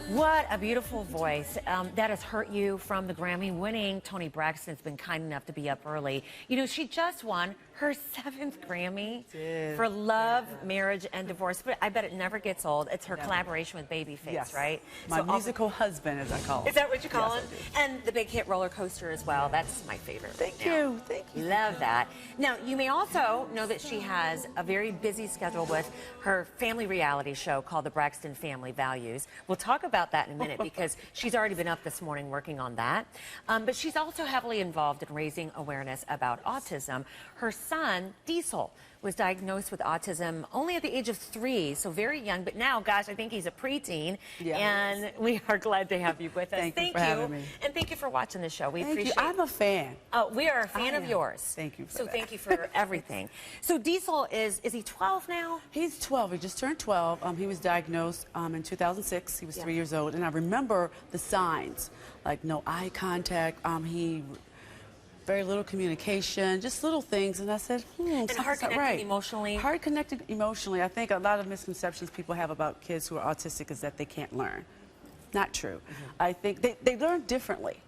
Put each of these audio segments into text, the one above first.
What a beautiful voice. That has hurt you from the Grammy-winning Toni Braxton has been kind enough to be up early. You know, she just won her 7th Grammy for Love, Marriage, and Divorce. But I bet it never gets old. It's her collaboration with Babyface, right? My musical husband, as I call him. Is that what you call him? And the big hit Roller Coaster as well. That's my favorite. Thank you. Love that. Now, you may also know that she has a very busy schedule with her family reality show called The Braxton Family Values. We'll talk about that in a minute because she's already been up this morning working on that. But she's also heavily involved in raising awareness about autism. Her son, Diesel, was diagnosed with autism only at the age of 3, so very young. But now, gosh, I think he's a preteen. Yes. And we are glad to have you with us. Thank you for having me. And thank you for watching the show. We appreciate it. I'm a fan. Oh, we are a fan of yours. Thank you for that. So thank you for everything. So Diesel is he 12 now? He's 12. He just turned 12. He was diagnosed in 2006. He was 3 years old. And I remember the signs, like no eye contact. Very little communication, just little things. And I said, and hard connected emotionally? Hard connected emotionally. I think a lot of misconceptions people have about kids who are autistic is that they can't learn. Not true. I think they learn differently.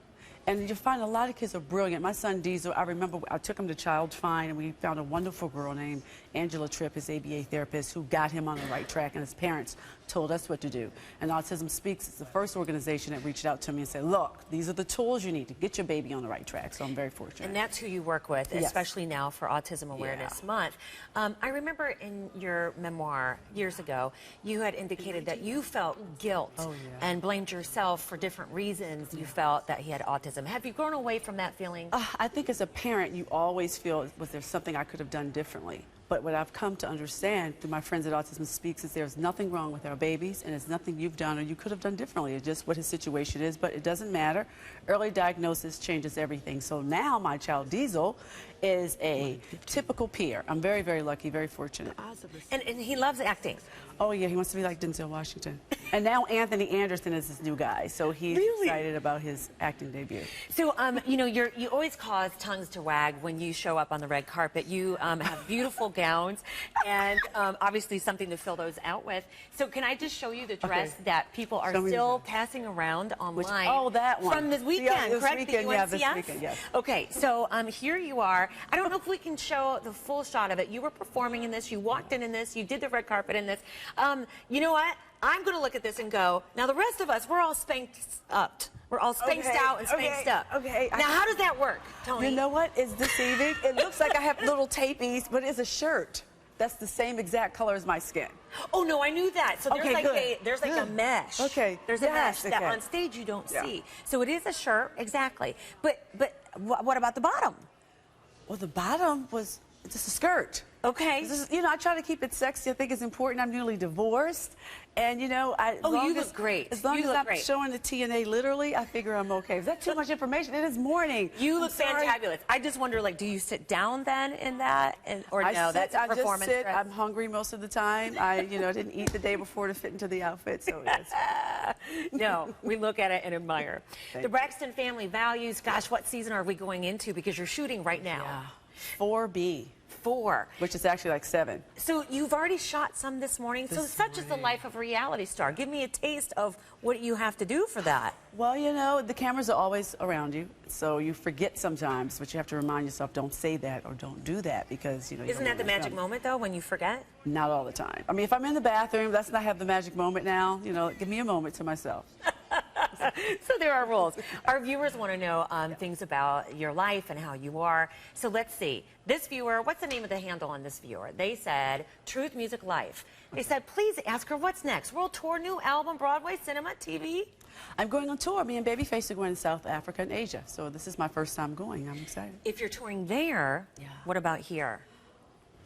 And you find a lot of kids are brilliant. My son Diesel, I remember I took him to Child Find, and we found a wonderful girl named Angela Tripp, his ABA therapist, who got him on the right track, and his parents told us what to do. And Autism Speaks is the first organization that reached out to me and said, look, these are the tools you need to get your baby on the right track. So I'm very fortunate. And that's who you work with, especially now for Autism Awareness Month. I remember in your memoir years ago, you had indicated that you felt guilt and blamed yourself for different reasons you felt that he had autism. Have you grown away from that feeling? I think as a parent, you always feel, was there something I could have done differently? But what I've come to understand through my friends at Autism Speaks is there's nothing wrong with our babies, and it's nothing you've done or you could have done differently. It's just what his situation is, but it doesn't matter. Early diagnosis changes everything. So now my child Diesel is a typical peer. I'm very, very lucky, very fortunate. And he loves acting. Oh, yeah, he wants to be like Denzel Washington. And now Anthony Anderson is his new guy, so he's excited about his acting debut. So, you know, you always cause tongues to wag when you show up on the red carpet. You have beautiful gowns and obviously something to fill those out with. So can I just show you the dress that people are still passing around online? That one. From this weekend, this correct? Weekend, this weekend, yes. Okay, so here you are. I don't know if we can show the full shot of it. You were performing in this. You walked in this. You did the red carpet in this. You know what? I'm going to look at this and go, now the rest of us, we're all spanked up. We're all spanked out and spanked up. Okay. Now, how does that work, Toni? You know what? It's deceiving. It looks like I have little tapies, but it's a shirt. That's the same exact color as my skin. Oh, no, I knew that. So there's like a mesh. Okay. There's a mesh that on stage you don't see. So it is a shirt, exactly. But what about the bottom? Well, the bottom was just a skirt. Okay. You know, I try to keep it sexy. I think it's important. I'm newly divorced. And, you know, you look great. As long as I'm showing the TNA literally, I figure I'm okay. Is that too much information? It is morning. You look fantabulous. I just wonder, like, do you sit down then in that? Or no, that's a performance dress? I'm hungry most of the time. I didn't eat the day before to fit into the outfit. So yes. No, we look at it and admire. The Braxton Family Values, gosh, what season are we going into? Because you're shooting right now. Yeah. 4B. 4. Which is actually like 7. So you've already shot some this morning. So such is the life of a reality star. Give me a taste of what you have to do for that. Well, you know, the cameras are always around you, so you forget sometimes, but you have to remind yourself, don't say that or don't do that because, you know. Isn't that the magic moment, though, when you forget? Not all the time. I mean, if I'm in the bathroom, let's not have the magic moment now. You know, give me a moment to myself. So there are rules. Our viewers want to know things about your life and how you are. So let's see. This viewer, what's the name of the handle on this viewer? They said, Truth Music Life. They said, please ask her what's next. World tour, new album, Broadway, cinema, TV? I'm going on tour. Me and Babyface are going to South Africa and Asia. So this is my first time going. I'm excited. If you're touring there, what about here?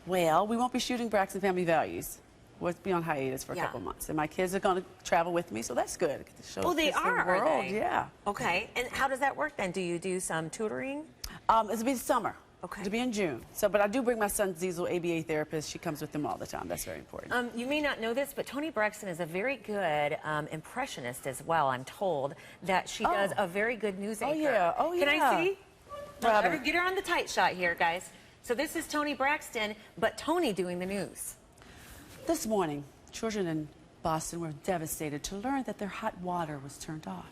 Well, we won't be shooting Braxton Family Values. We'll be on hiatus for a couple months. And my kids are going to travel with me, so that's good. Get to show they are, the world. Are they? Yeah. Okay. And how does that work then? Do you do some tutoring? It'll be summer. Okay. It'll be in June. So, but I do bring my son Diesel, ABA therapist. She comes with them all the time. That's very important. You may not know this, but Toni Braxton is a very good impressionist as well. I'm told that she does a very good news anchor. Oh, yeah. Oh, yeah. Can I see? Get her on the tight shot here, guys. So this is Toni Braxton, but Toni doing the news. This morning, children in Boston were devastated to learn that their hot water was turned off.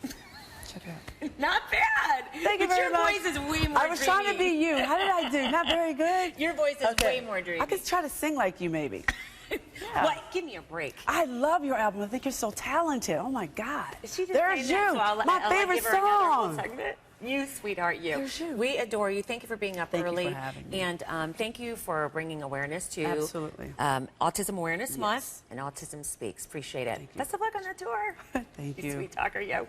Check it out. Not bad. Thank you but very much. Your voice is way more I was trying to be you. How did I do? Not very good? Your voice is way more dreamy. I could try to sing like you, maybe. Yeah. Well, give me a break. I love your album. I think you're so talented. Oh, my God. She just There's saying you. that, so My I'll favorite give her another whole song. segment. You, sweetheart, you. There's you. We adore you. Thank you for being up Thank early. you for having me. And thank you for bringing awareness to Absolutely. Autism Awareness Month Yes. and Autism Speaks. Appreciate it. Thank you. Best of luck on the tour. Thank You you. sweet talker, yo.